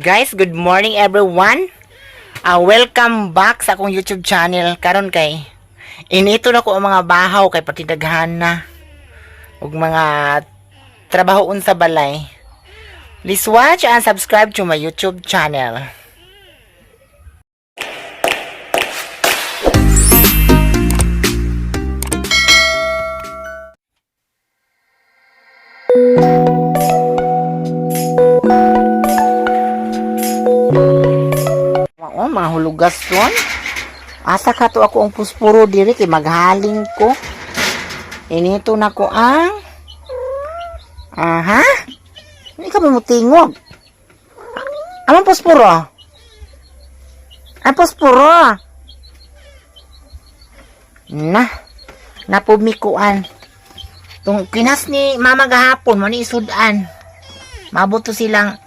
Guys, good morning everyone. Welcome back sa akong YouTube channel. Karon kay inito na ko ang mga bahaw kay patidaghan na ug mga trabahoon sa balay. Please watch and subscribe to my YouTube channel. Oh, mga hulugas yun. Asa ka to ako ang puspuro diri kay maghaling ko. Inito na ko ang aha. Hindi ka mo tingog. Amang puspuro? Ang puspuro. Napumikuan. Tung kinas ni mama gahapon mo ni isudan. Mabuto silang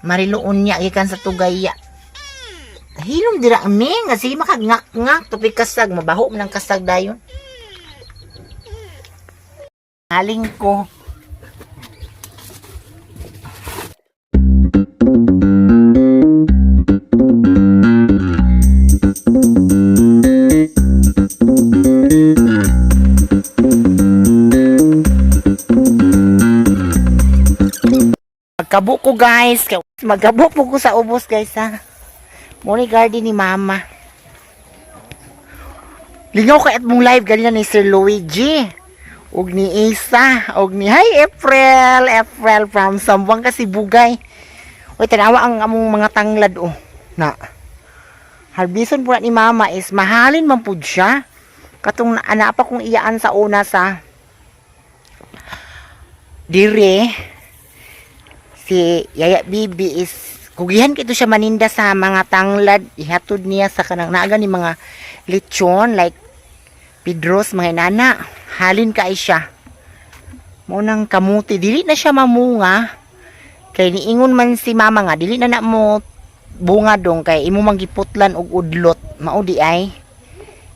mariluon niya ikan sa tugaya. Hilom dira aming nga sige makagngak-ngak tupig kasag mabaho man ang kasag dayon. Haling ko. Magkabo ko guys. Magkabo po ko sa ubos guys ha. Muni garden ni mama. Lingaw ka at mong live ganina ni Sir Luigi. Og ni Isa. Og ni hi April. April from Sambuang Kasibugay. Uy, tanawa ang among mga tanglad oh. Na. Harbison po na ni mama is mahalin man po siya. Katong naapa kong iyaan sa una sa dire. Si Yaya Bibi is kugihan kito siya maninda sa mga tanglad, ihatod niya sa kanang naaga ni mga lechon like pidros mga inana. Halin kay siya. Mo nang kamuti dili na siya mamunga. Kay niingon man si mama nga dili na mo bunga dong kay imo manggiputlan og udlot. Mao di ay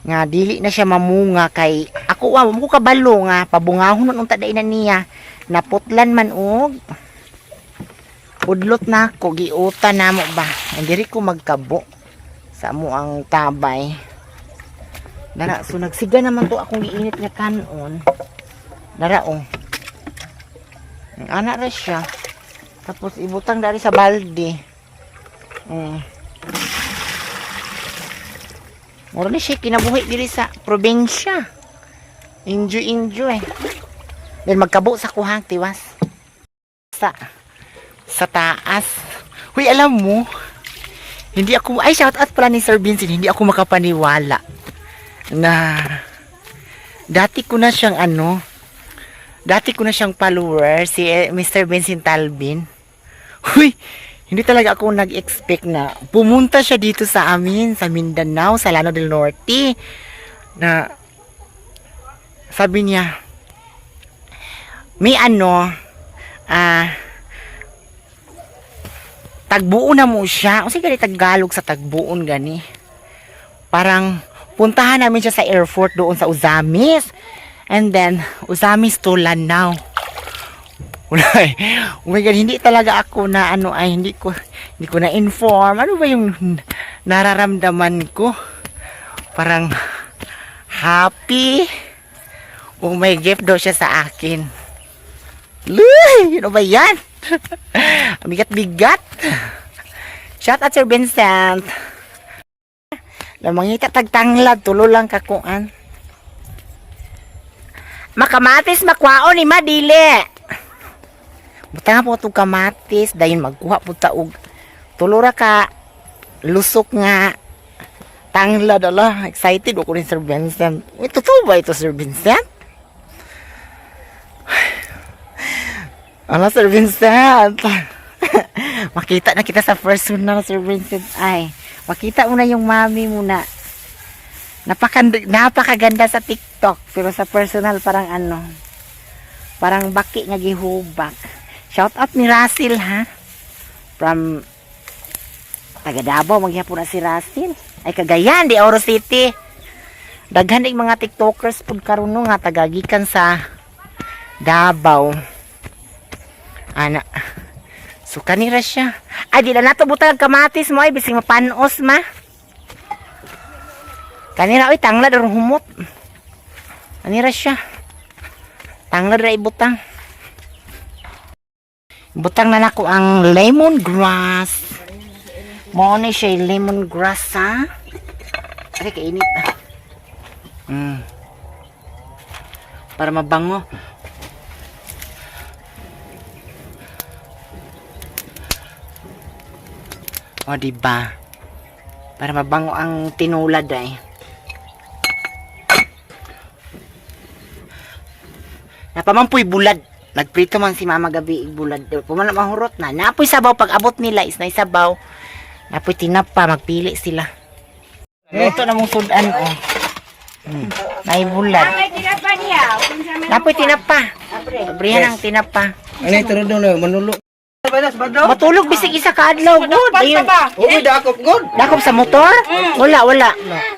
nga dili na siya mamunga kay ako mo ko kabalo nga pabungahon nung taday na niya. Naputlan man og udlot na ko giuta na mo ba diri ko magkabo sa mo ang tabay dara so nagsiga naman to akong giinit nga kanon dara oh ana ra siya tapos ibutang dari sa balde mura ni siya kinabuhi diri sa probinsya enjoy then magkabo sa kuhang tiwas sa taas. Huy, alam mo, hindi ako, ay shout out pala ni Sir Vincent, hindi ako makapaniwala na dati ko na siyang follower, si Mr. Vincent Talbin. Huy, hindi talaga ako nag-expect na pumunta siya dito sa amin, sa Mindanao, sa Llano del Norte, na sabi niya, may tagbuon na mo siya. O sige, Tagalog sa tagbuon gani. Parang puntahan namin siya sa airport doon sa Uzamis. And then, Uzamis to Lanao. Oh my God, hindi talaga ako na hindi ko na inform. Ano ba yung nararamdaman ko? Parang happy. Oh my, gift daw siya sa akin. Luy, ano ba yan? Bigat-bigat. Shout out Sir Vincent. Lamangita tagtanglad tulo lang kakuan. Makamatis makwao ni Madile. Butang po to kamatis dayon magkuha po ta og tulo ra ka lusok nga tanglad ala. Excited ako ni Sir Vincent. Ito to ba ito Sir Vincent? Ano Sir Vincent? Makita na kita sa person na Sir Vincent. Ay, makita mo na yung mami mo na. Napakaganda sa TikTok. Pero sa personal parang parang baki nga gihubak. Shout out ni Russell ha. From taga Davao, maghihapon na si Russell. Ay Cagayan, di Oro City. Daghan yung mga TikTokers pud karon nga tagagikan sa Davao. Ana. So kanira siya. Ay, di na nato butang kamatis mo ay bising mapanos ma. Kanira oy tanglad or humot. Kanira siya. Tanglad ra ibutang. Butang na nako ang lemongrass. Mo ni siya lemongrass ha. Ay kainit. Para mabango. O, diba? Para mabango ang tinulad ay. Napamampoy bulad. Nagprito man si mama gabi bulad. Pumana mahurot na. Napoy sabaw. Pag abot nila is na isabaw. Napoy tinapa. Magpili sila. Ito na mong sudan o. May bulad. Napoy tinapa. Abrihan ang tinapa. Ano ito rin doon? Manulog. Matulog bisig isa ka adlaw good. Ayun. Uy, dakop god. Dakop sa motor? Wala.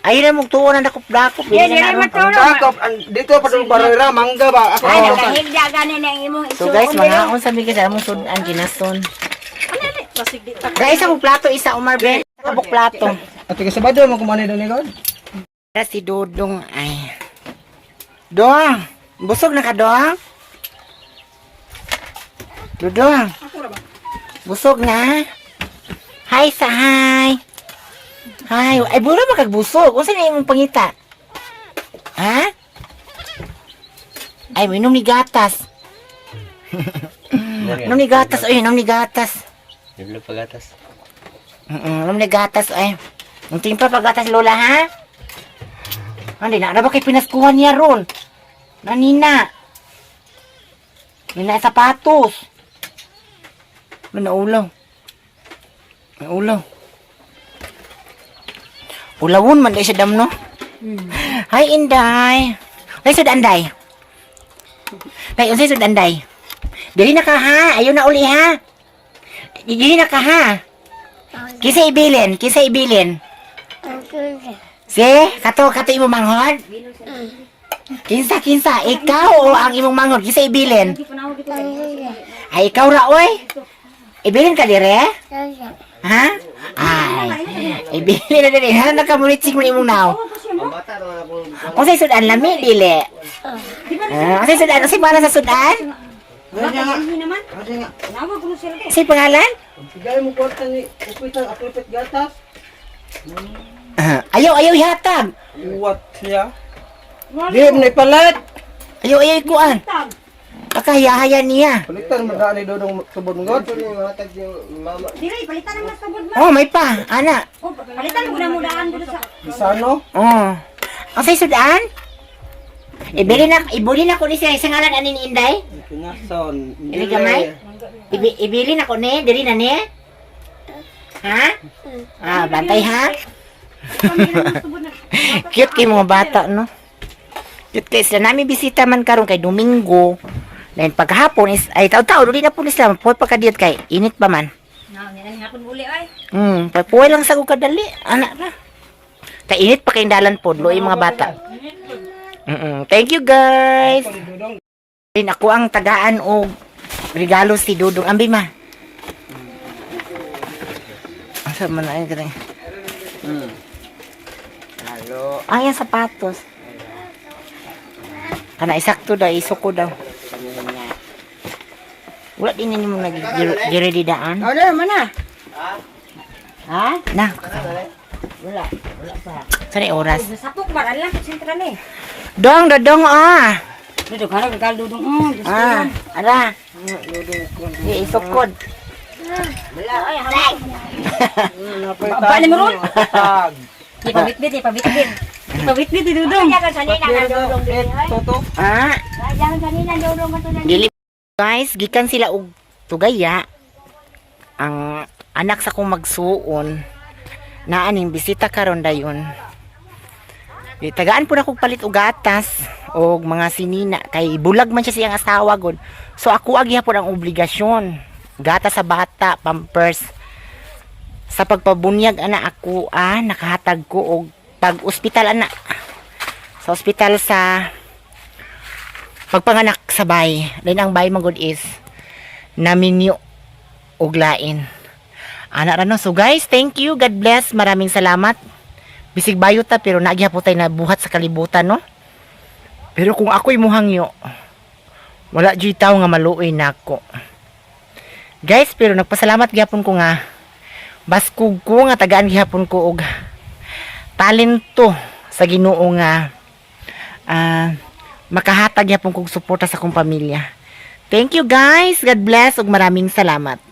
Ayun na mong tuon ang dakop-dakop. Dakop. Dito pa doon barera, mangga ba? Ako Ay, ako. nakahigda gani na imong So guys, mga on sabi kasi among sudan ginason. Guys, ako plato isa Omar Ben. Kabuk plato. At ika sabado mo kumani doon ni god. Si Dodong ay. Dong, busog na ka Dong? Dodong. Busog na. Hi sa hi. Hi, ay buro makagbusog. Unsa na imong pangita? Ha? Ay, minom ni gatas. Minom ni gatas, oy, minom ni gatas. Dilo pagatas. Minom ni gatas, ay. Ang timpla pagatas lola ha? Hindi na, ba kay pinaskuhan niya ron? Nanina. Nina sapatos. Ulaw. Ulawon man day siya dam no? Hi Inday. Ay sud Anday. Tay unsay sud Anday? Dili na ka ha, ayaw na uli ha. Dili na ka ha. Kisa ibilin. Si, kato imo manghod? Kinsa, ikaw o ang imong manghod? Kisa ibilin? Ay, ikaw ra, oy? Ibilin ka dire? Ha? Ay, ibilin na dire. Ha, nakamuritsik mo imong naw. Kung sa'y sudan, lami, dili. Kung sa'y sudan, kung sa'y pangalan sa sudan? Sa'y pangalan? Sigay mo kwarta ni aklipit gatas. Ayaw ihatag. What siya? Di na ipalit. Ayaw ikuan. Kakahiyahaya niya. Palitan mo daan ni dodong subod mo god. Dili, palitan ang mas tubod mo. Oh, may pa. Ana. Palitan mo na mudaan dito sa... Bisano? Oh. Ang say sudan? Ibuli na ko ni siya isang ngalan ani ni Inday. Pinason. Dili gamay? Ibili na ko ni, diri na ni. Ha? Bantay ha. Cute kay mga bata, no? Cute kay sila. Nami bisita man karon kay Domingo. Then paghapon is, ay tao-tao, dili na po nila. Puwi pa kadiyot kay, init pa man. Nang hapon uli ay. Puwi lang sa kadali. Anak na. Kay init pa kayong dalan po, loy mga bata. Thank you guys. Din ako ang tagaan o regalo si Dudong. Ambi ma. Asa man na yun katang. Halo. Ay, ang sapatos. Kana isakto daw, isuko daw. Wala din ninyo mong nag-ready daan. Ano naman na? Ha? Na. Wala pa. Saan yung oras? Nasapok ba? Alam, sentra ni. Dong, Dudong, harap ka dudong. Ara. Di isukod. Wala, ay, harap. Baba ni mo ron. Ipabitbit. Ipabitbit, dudong. Jangan sanina nga dudong. Toto. Jangan sanina dudong. Dili. Guys, gikan sila og tugaya. Ang anak sa kong magsuon. Naaning bisita karon dayon. Tagaan po na kong palit og gatas og mga sinina kay bulag man siya siyang asawa god. So ako agya po ang obligasyon. Gatas sa bata, pampers. Sa pagpabunyag ana ako nakahatag ko og pag-ospital ana. Sa ospital sa pagpanganak sa bay. Then ang bay magod is naminyo og lain. Ana ra no. So guys, thank you. God bless. Maraming salamat. Bisig bayo ta pero nagyapon tay na buhat sa kalibutan no. Pero kung ako'y muhangyo, wala jud taw nga maluoy nako. Guys, pero nagpasalamat gyapon ko nga baskog ko nga tagaan gyapon ko og talento sa Ginoo nga makahatag gyapon kog suporta sa akong pamilya. Thank you guys. God bless ug maraming salamat.